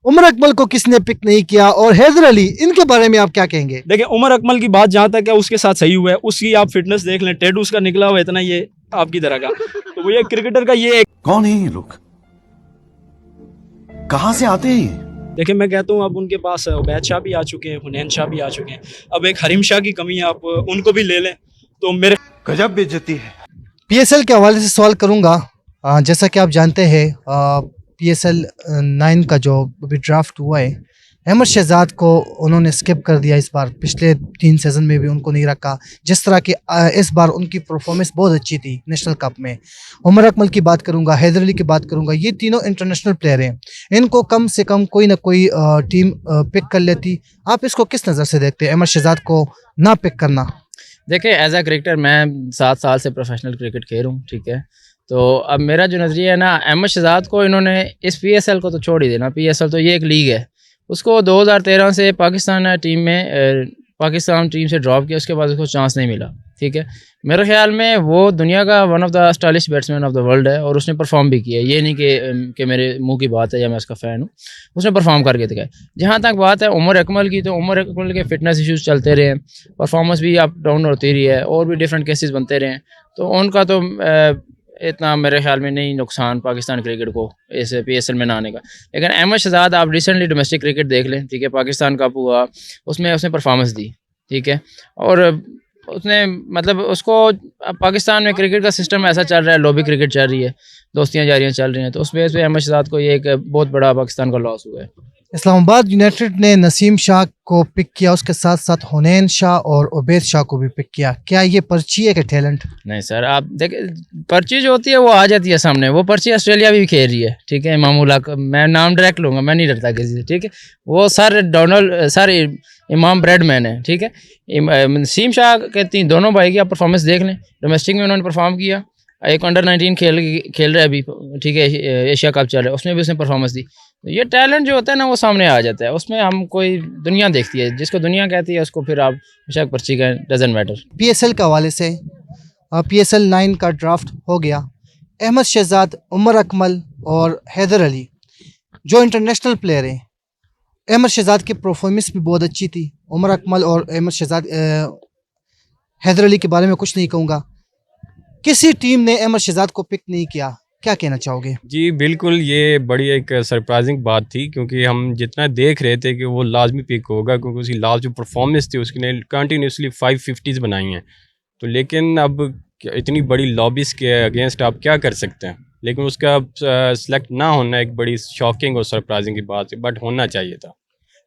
उमर अकमल को किसने पिक नहीं किया और हैदर अली, इनके बारे में आप क्या कहेंगे? देखिए उमर अकमल की बात जहाँ तक है उसके साथ सही हुआ है, उसकी आप फिटनेस देख लें, टैटू उसका निकला हुआ है इतना ये आपकी तरह का, तो वो ये क्रिकेटर का ये कौन है ये लोग, कहाँ से आते हैं ये? देखिए मैं कहता हूँ अब उनके पास उबैद शाह भी आ चुके हैं, हुनैन शाह भी आ चुके हैं, अब एक हरीम शाह की कमी है, आप उनको भी ले लें तो मेरे गजब बेइज्जती है। पीएसएल के हवाले से सवाल करूंगा। जैसा कि आप जानते हैं पीएसएल 9 का जो अभी ड्राफ्ट हुआ है, अहमद शहजाद को उन्होंने स्किप कर दिया इस बार। पिछले 3 सीज़न में भी उनको नहीं रखा। जिस तरह की इस बार उनकी परफॉर्मेंस बहुत अच्छी थी नेशनल कप में। उमर अकमल की बात करूंगा, हैदर अली की बात करूंगा, ये तीनों इंटरनेशनल प्लेयर हैं, इनको कम से कम कोई ना कोई टीम पिक कर लेती। आप इसको किस नज़र से देखते हैं, अहमद शहजाद को ना पिक करना? देखिए एज अ क्रिकेटर मैं 7 साल से प्रोफेशनल क्रिकेट खेल रहा हूँ, ठीक है। तो अब मेरा जो नज़रिया है ना, अहमद शहजाद को इन्होंने इस पीएसएल को तो छोड़ ही देना। पीएसएल तो ये एक लीग है, उसको 2013 से पाकिस्तान टीम से ड्रॉप किया, उसके बाद उसको चांस नहीं मिला, ठीक है। मेरे ख्याल में वो दुनिया का one of the stylish batsman of the world है और उसने परफॉर्म भी किया। ये नहीं कि मेरे मुंह की बात है या मैं उसका फ़ैन हूँ, उसने परफॉर्म करके दिखाया। जहाँ तक बात है उमर अकमल की, तो उमर अकमल के फिटनेस इश्यूज़ चलते रहे, परफॉर्मेंस भी अप डाउन होती रही है और भी डिफरेंट केसेस बनते रहे, तो उनका तो इतना मेरे ख्याल में नहीं नुकसान पाकिस्तान क्रिकेट को इस पीएसएल में ना आने का। लेकिन अहमद शहजाद आप रिसेंटली डोमेस्टिक क्रिकेट देख लें, ठीक है, पाकिस्तान कप हुआ, उसमें उसने परफॉर्मेंस दी, ठीक है, और उसने मतलब उसको पाकिस्तान में क्रिकेट का सिस्टम ऐसा चल रहा है, लॉबी क्रिकेट चल रही है, दोस्तियाँ जारियाँ चल रही हैं, तो उस बेस पे अहमद शहजाद को ये एक बहुत बड़ा पाकिस्तान का लॉस हुआ है। इस्लामाबाद यूनाइटेड ने नसीम शाह को पिक किया, उसके साथ साथ हुनैन शाह और उबैद शाह को भी पिक किया। क्या ये पर्ची है कि टैलेंट? नहीं सर, आप देखिए पर्ची जो होती है वो आ जाती है सामने। वो पर्ची ऑस्ट्रेलिया भी खेल रही है, ठीक है, मामूला मैं नाम डायरेक्ट लूँगा, मैं नहीं डरता किसी से, ठीक है। वो सर इमाम ब्रेडमैन है, ठीक है। नसीम शाह के दोनों भाई की आप परफॉर्मेंस देख लें, डोमेस्टिक में उन्होंने परफॉर्म किया, एक अंडर 19 खेल रहा है अभी, ठीक है, एशिया कप चल रहा है, उसमें भी उसने परफॉर्मेंस दी। ये टैलेंट जो होता है ना वो सामने आ जाता है, उसमें हम कोई दुनिया देखती है, जिसको दुनिया कहती है उसको फिर आप बेशक पर्ची का डजंट मैटर। पीएसएल के हवाले से पीएसएल 9 का ड्राफ्ट हो गया। अहमद शहजाद, उमर अकमल और हैदर अली जो इंटरनेशनल प्लेयर हैं, अहमद शहजाद की परफॉर्मेंस भी बहुत अच्छी थी। उमर अकमल और अहमद शहजाद, हैदर अली के बारे में कुछ नहीं कहूँगा। किसी टीम ने अहमद शहजाद को पिक नहीं किया, क्या कहना चाहोगे? जी बिल्कुल, ये बड़ी एक सरप्राइजिंग बात थी, क्योंकि हम जितना देख रहे थे कि वो लाजमी पिक होगा, क्योंकि उसकी लास्ट जो परफॉर्मेंस थी उसने कंटिन्यूसली 550s बनाई हैं। तो लेकिन अब इतनी बड़ी लॉबीज़ के अगेंस्ट आप क्या कर सकते हैं, लेकिन उसका सेलेक्ट ना होना एक बड़ी शॉकिंग और सरप्राइजिंग की बात है, बट होना चाहिए था।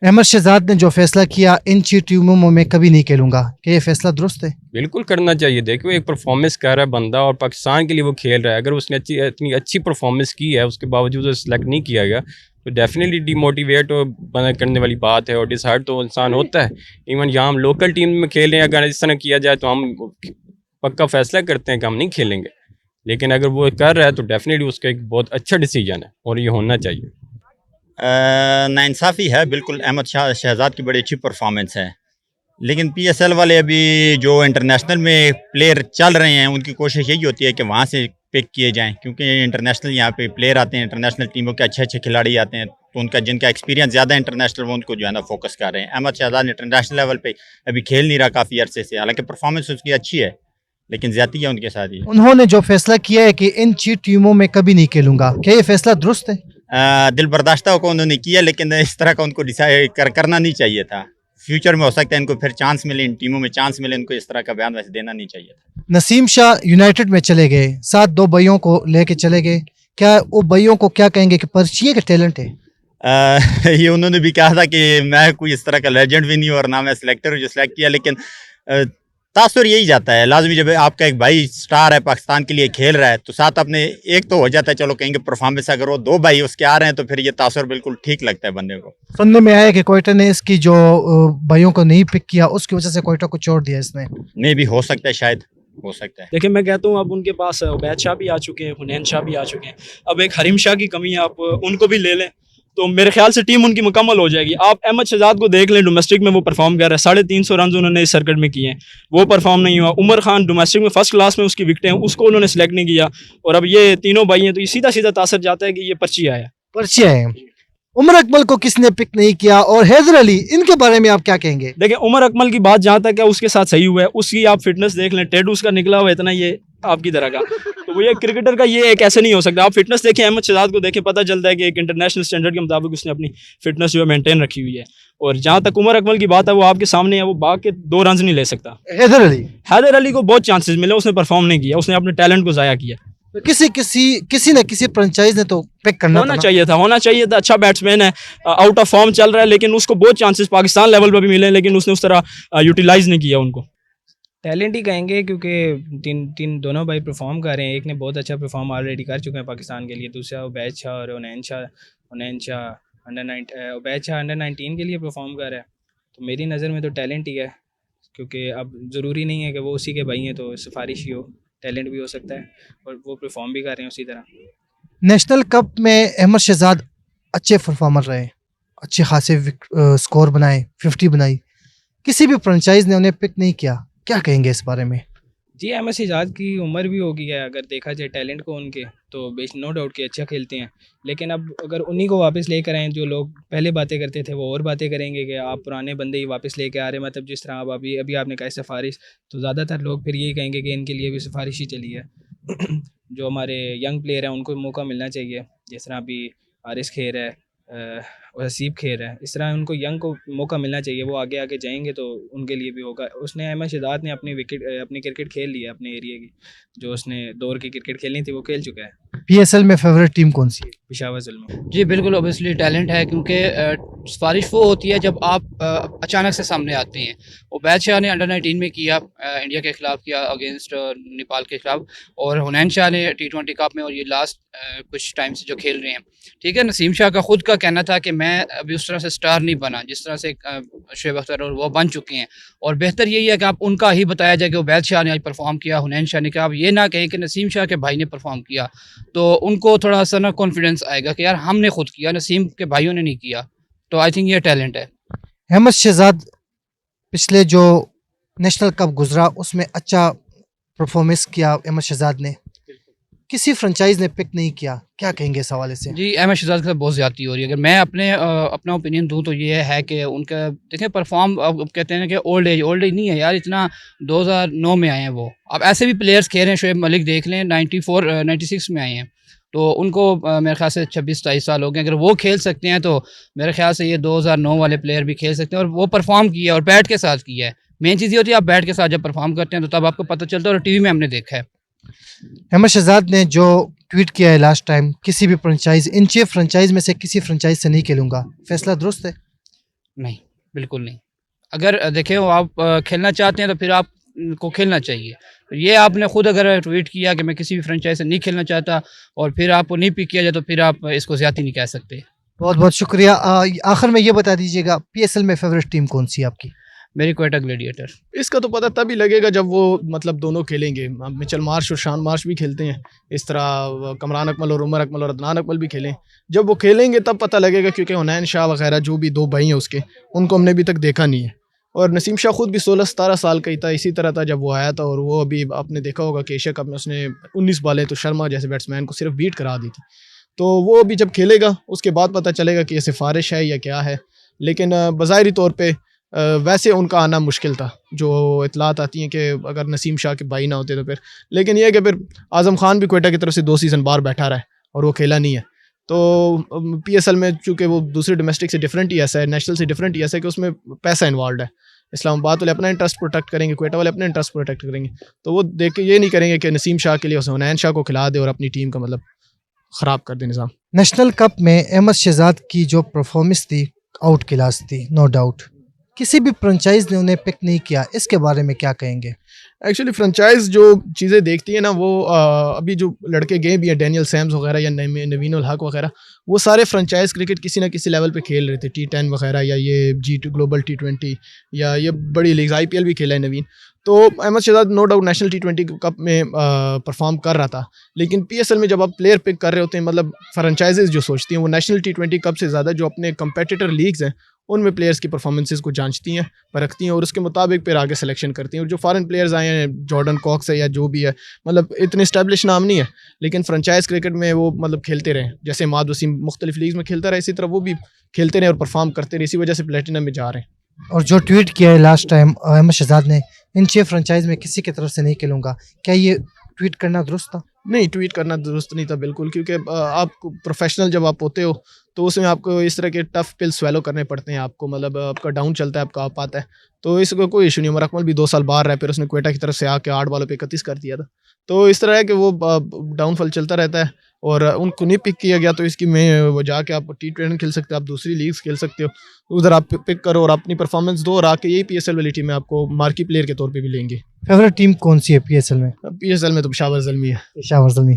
अहमद शहजाद ने जो फैसला किया, इन टीमों में मैं कभी नहीं खेलूंगा, क्या ये फैसला दुरुस्त है? बिल्कुल करना चाहिए। देखो एक परफॉर्मेंस कर रहा है बंदा और पाकिस्तान के लिए वो खेल रहा है, अगर उसने इतनी अच्छी परफॉर्मेंस की है उसके बावजूद सेलेक्ट नहीं किया गया तो डेफिनेटली डिमोटिवेट करने वाली बात है और डिसहार्ट तो इंसान होता है। इवन यहाँ हम लोकल टीम में खेल रहे हैं, अगर इस तरह किया जाए तो हम पक्का फैसला करते हैं कि हम नहीं खेलेंगे, लेकिन अगर वो कर रहा है तो डेफिनेटली उसका एक बहुत अच्छा डिसीजन है और ये होना चाहिए। नाइंसाफ़ी है बिल्कुल। अहमद शहजाद की बड़ी अच्छी परफॉर्मेंस है, लेकिन पीएसएल वाले अभी जो इंटरनेशनल में प्लेयर चल रहे हैं उनकी कोशिश यही होती है कि वहाँ से पिक किए जाएं, क्योंकि इंटरनेशनल यहाँ पे प्लेयर आते हैं, इंटरनेशनल टीमों के अच्छे अच्छे खिलाड़ी आते हैं, तो उनका जिनका एक्सपीरियंस ज़्यादा इंटरनेशनल वो उनको जो है ना फोकस कर रहे हैं। अहमद शहजाद इंटरनेशनल लेवल पे अभी खेल नहीं रहा काफ़ी अरसे से, हालांकि परफॉर्मेंस उसकी अच्छी है, लेकिन ज्यादती है उनके साथ ही। उन्होंने जो फैसला किया है कि इन टीमों में कभी नहीं खेलूंगा, क्या ये फैसला दुरुस्त है? दिल बर्दाश्ता को उन्होंने किया, लेकिन इस तरह का उनको डिसाइड करना नहीं चाहिए था। फ्यूचर में हो सकता है इनको फिर चांस मिले, इन टीमों में चांस मिले, इनको इस तरह का बयान वैसे देना नहीं चाहिए था। नसीम शाह यूनाइटेड में चले गए, साथ 2 भाइयों को लेके चले गए, क्या वो भाइयों को क्या कहेंगे कि पर्ची है कि टैलेंट है? ये उन्होंने भी कहा था कि मैं कोई इस तरह का लेजेंड भी नहीं और ना मैं सिलेक्टर हूँ जो सिलेक्ट किया, लेकिन तासुर यही जाता है लाजमी, जब आपका एक भाई स्टार है पाकिस्तान के लिए खेल रहा है तो साथ अपने एक तो हो जाता है, चलो कहेंगे परफॉर्मेंस, अगर वो 2 भाई उसके आ रहे हैं तो फिर ये तासुर बिल्कुल ठीक लगता है बंदे को। सुनने में आया कि कोयटा ने इसकी जो भाइयों को नहीं पिक किया उसकी वजह से कोयटा को छोड़ दिया इसने। नहीं भी हो सकता है, शायद हो सकता है। देखिए मैं कहता हूँ अब उनके पास उबैद शाह भी आ चुके हैं, हुनैन शाह भी आ चुके हैं, अब एक हरीम शाह की कमी है, आप उनको भी ले लें तो मेरे ख्याल से टीम उनकी मुकम्मल हो जाएगी। आप अहमद शहजाद को देख लें, डोमेस्टिक में वो परफॉर्म कर रहा है, 350 रन उन्होंने इस सर्किट में किए हैं, वो परफॉर्म नहीं हुआ। उमर खान डोमेस्टिक में फर्स्ट क्लास में उसकी विकेटें हैं, उसको उन्होंने सेलेक्ट नहीं किया, और अब ये तीनों भाई हैं, तो ये सीधा सीधा तासर जाता है कि ये पर्ची आया। पर्ची आए। उमर अकमल को किसने पिक नहीं किया और हैदर अली, इनके बारे में आप क्या कहेंगे? देखिए उमर अकमल की बात जहाँ तक है उसके साथ सही हुआ है, उसकी आप फिटनेस देख लें, टैटू उसका निकला हुआ है इतना ये आपकी तरह का, तो वो ये क्रिकेटर का ये एक ऐसे नहीं हो सकता। आप फिटनेस देखें, अहमद शहजाद को देखें, पता चलता है कि एक इंटरनेशनल स्टैंडर्ड के मुताबिक उसने अपनी फिटनेस जो है मेंटेन रखी हुई है। और जहाँ तक उमर अकमल की बात है वो आपके सामने है, वो भाग के 2 रन नहीं ले सकता। हैदर अली को बहुत चांसेस मिले, उसने परफॉर्म नहीं किया, उसने अपने टैलेंट को ज़ाया किया। तो किसी न किसी फ्रेंचाइज ने तो पिक करना होना चाहिए था। अच्छा बैट्समैन है, आउट ऑफ फॉर्म चल रहा है, लेकिन उसको बहुत चांसेस पाकिस्तान लेवल पर भी मिले, लेकिन उसने उस तरह यूटिलाइज नहीं किया उनको। टैलेंट ही कहेंगे क्योंकि तीन दोनों भाई परफॉर्म कर रहे हैं। एक ने बहुत अच्छा परफॉर्म ऑलरेडी कर चुके हैं पाकिस्तान के लिए, दूसरा उबैद शाह और हुनैन शाह उबैद शाह अंडर 19 के लिए परफॉर्म कर रहा है। तो मेरी नज़र में तो टैलेंट ही है, क्योंकि अब ज़रूरी नहीं है कि वो उसी के भाई हैं तो सिफारिश ही हो, टैलेंट भी हो सकता है और वो परफॉर्म भी कर रहे हैं उसी तरह। नेशनल कप में अहमद शहजाद अच्छे परफॉर्मर रहे, अच्छे खासे स्कोर बनाए, 50 बनाई, किसी भी फ्रेंचाइज ने उन्हें पिक नहीं किया, क्या कहेंगे इस बारे में? जी अहमद शहजाद की उम्र भी हो गई है, अगर देखा जाए टैलेंट को उनके, तो बेश नो डाउट कि अच्छा खेलते हैं, लेकिन अब अगर उन्हीं को वापस लेकर आएँ, जो लोग पहले बातें करते थे वो और बातें करेंगे कि आप पुराने बंदे ही वापस लेके आ रहे हैं, मतलब जिस तरह अब अभी आपने कहा सिफारिश, तो ज़्यादातर लोग फिर यही कहेंगे कि इनके लिए भी सिफारिश ही चली है। जो हमारे यंग प्लेयर हैं उनको मौका मिलना चाहिए, जिस तरह अभी हारिस खेर है और हसीब खेर है, इस तरह उनको यंग को मौका मिलना चाहिए, वो आगे आगे जाएंगे तो उनके लिए भी होगा। उसने अहमद शहजाद ने अपनी क्रिकेट खेल ली है, अपने एरिया की जो उसने दौर की क्रिकेट खेलनी थी वो खेल चुका है। पीएसएल में फेवरेट टीम कौन सी है? पेशावर जुल्म। जी बिल्कुल, ओबियसली टैलेंट है, क्योंकि सिफारिश वो होती है जब आप अचानक से सामने आते हैं। उबैद शाह ने अंडर 19 में किया, इंडिया के खिलाफ किया अगेंस्ट नेपाल के खिलाफ, और हुनैन शाह ने T20 कप में, और ये लास्ट कुछ टाइम से जो खेल रहे हैं। ठीक है, नसीम शाह का खुद का कहना था कि मैं अभी उस तरह से स्टार नहीं बना जिस तरह से शुएब अख्तर और वो बन चुके हैं, और बेहतर यही है कि आप उनका ही बताया जाए कि उबैद शाह ने आज परफॉर्म किया, हुनैन शाह ने किया। आप ये ना कहें कि नसीम शाह के भाई ने परफॉर्म किया, तो उनको थोड़ा सा ना कॉन्फिडेंस आएगा कि यार हमने खुद किया, नसीम के भाइयों ने नहीं किया। तो आई थिंक ये टैलेंट है। अहमद शहजाद पिछले जो नेशनल कप गुजरा उसमें अच्छा परफॉर्मेंस किया अहमद शहजाद ने, किसी फ्रेंचाइज ने पिक नहीं किया, क्या कहेंगे इस हवाले से? जी अहमद शहजाद के साथ बहुत ज़्यादती हो रही है। अगर मैं अपना ओपिनियन दूं तो ये है कि उनका देखें परफॉर्म, अब कहते हैं कि ओल्ड एज नहीं है यार, इतना 2009 में आए हैं वो। अब ऐसे भी प्लेयर्स खेल रहे हैं, शुएब मलिक देख लें 96 में आए हैं, तो उनको मेरे ख्याल से 26-27 साल हो गए। अगर वो खेल सकते हैं तो मेरे ख्याल से ये 2009 वाले प्लेयर भी खेल सकते हैं, और वो परफॉर्म किया और बैट के साथ किया है। मेन चीज़ ये होती है आप बैट के साथ जब परफॉर्म करते हैं तो तब आपको पता चलता है, और टीवी में हमने देखा है। अहमद शहजाद ने जो ट्वीट किया है लास्ट टाइम, किसी भी फ्रेंचाइज, इन 6 फ्रेंचाइज में से किसी फ्रेंचाइज से नहीं खेलूंगा, फैसला दुरुस्त है? नहीं, बिल्कुल नहीं। अगर देखें आप खेलना चाहते हैं तो फिर आप को खेलना चाहिए। ये आपने खुद अगर ट्वीट किया कि मैं किसी भी फ्रेंचाइज से नहीं खेलना चाहता और फिर आपको नहीं पिक किया जाए, तो फिर आप इसको ज़्यादती नहीं कह सकते। बहुत बहुत शुक्रिया। आखिर में ये बता दीजिएगा, पीएसएल में फेवरेट टीम कौन सी है आपकी? मेरी क्वेटा ग्लेडिएटर। इसका तो पता तभी लगेगा जब वो मतलब दोनों खेलेंगे। मिचेल मार्श और शान मार्श भी खेलते हैं, इस तरह कमरान अकमल और उमर अकमल और अदनान अकमल भी खेलें। जब वो खेलेंगे तब पता लगेगा, क्योंकि हुनैन शाह वगैरह जो भी 2 भाई हैं उसके, उनको हमने अभी तक देखा नहीं है। और नसीम शाह खुद भी 16-17 साल का ही था, इसी तरह था जब वो आया था। और वो अभी आपने देखा होगा कि एशिया कप में उसने 19 बालें तो शर्मा जैसे बैट्समैन को सिर्फ बीट करा दी थी। तो वो अभी जब खेलेगा उसके बाद पता चलेगा कि ये सिफारिश है या क्या है। लेकिन बज़ाहिरी तौर पे वैसे उनका आना मुश्किल था, जो इतलात आती हैं कि अगर नसीम शाह के भाई ना होते तो फिर। लेकिन यह है कि फिर आज़म खान भी क्वेटा की तरफ से 2 सीज़न बाहर बैठा रहा है और वो खेला नहीं है। तो पीएसएल में चूँकि वो दूसरे डोमेस्टिक से डिफरेंट ही ऐसा है, नेशनल से डिफरेंट ही ऐसा है कि उसमें पैसा इन्वॉल्व है। इस्लामाबाद वाले अपना इंटरेस्ट प्रोटेक्ट करेंगे, क्वेटा वाले अपना इंटरेस्ट प्रोटेक्ट करेंगे। तो वो देख के ये नहीं करेंगे कि नसीम शाह के लिए हुनैन शाह को खिला दे और अपनी टीम का मतलब ख़राब कर दे निज़ाम। नेशनल कप में अहमद शहजाद की जो परफॉर्मेंस थी, आउट क्लास थी, नो डाउट। किसी भी फ्रेंचाइज ने उन्हें पिक नहीं किया, इसके बारे में क्या कहेंगे? एक्चुअली फ्रेंचाइज जो चीज़ें देखती है ना, वो अभी जो लड़के गए भी हैं, डैनियल सैम्स वगैरह या नवीन उल हक वगैरह, वो सारे फ्रेंचाइज क्रिकेट किसी ना किसी लेवल पे खेल रहे थे। T10 वगैरह या ये G2 ग्लोबल T20 या ये बड़ी लीग्स, IPL भी खेला है नवीन। तो Ahmed Shehzad no doubt national T20 cup में परफॉर्म कर रहा था। लेकिन पीएसएल में जब आप प्लेयर पिक कर रहे होते हैं, मतलब फ्रेंचाइजेज जो सोचती हैं, वो नेशनल T20 कप से ज़्यादा जो अपने कंपेटिटर लीग्स हैं उनमें प्लेयर्स की परफॉर्मेंसेस को जांचती हैं, परखती हैं और उसके मुताबिक फिर आगे सिलेक्शन करती हैं। और जो फॉरेन प्लेयर्स आए हैं, जॉर्डन कॉक्स है या जो भी है, मतलब इतने इस्टेब्लिश नाम नहीं है, लेकिन फ्रेंचाइज क्रिकेट में वो मतलब खेलते रहे। जैसे माद वसीम मुख्तलिफ लीग्स में खेलता रहा, इसी तरह वो भी खेलते रहे और परफॉर्म करते रहे, इसी वजह से प्लेटिनम में जा रहे हैं। और जो ट्वीट किया है लास्ट टाइम अहमद शहजाद ने, इन 6 फ्रेंचाइज में किसी की तरफ से नहीं खेलूंगा, क्या ये ट्वीट करना दुरुस्त था? नहीं, ट्वीट करना दुरुस्त नहीं था बिल्कुल, क्योंकि आप प्रोफेशनल जब आप होते हो तो उसमें आपको इस तरह के टफ पिल स्वेलो करने पड़ते हैं। आपको मतलब आपका डाउन चलता है, आपका अप आता है, तो इसका कोई इशू नहीं। उमर अकमल भी 2 साल बाहर रहा, फिर उसने क्वेटा की तरफ से आके 8 बॉलों पे 31 कर दिया था। तो इस तरह है कि वो डाउनफॉल चलता रहता है और उनको नहीं पिक किया गया, तो इसकी में वो जाके आप T20 खेल सकते हो, आप दूसरी लीग्स खेल सकते हो, उधर आप पिक करो और अपनी परफॉर्मेंस दो और आके यही PSL वाली टीम में आपको मार्की प्लेयर के तौर पे भी लेंगे। फेवरेट टीम कौन सी है PSL में? PSL में तो पेशावर ज़ल्मी है। पेशावर ज़ल्मी।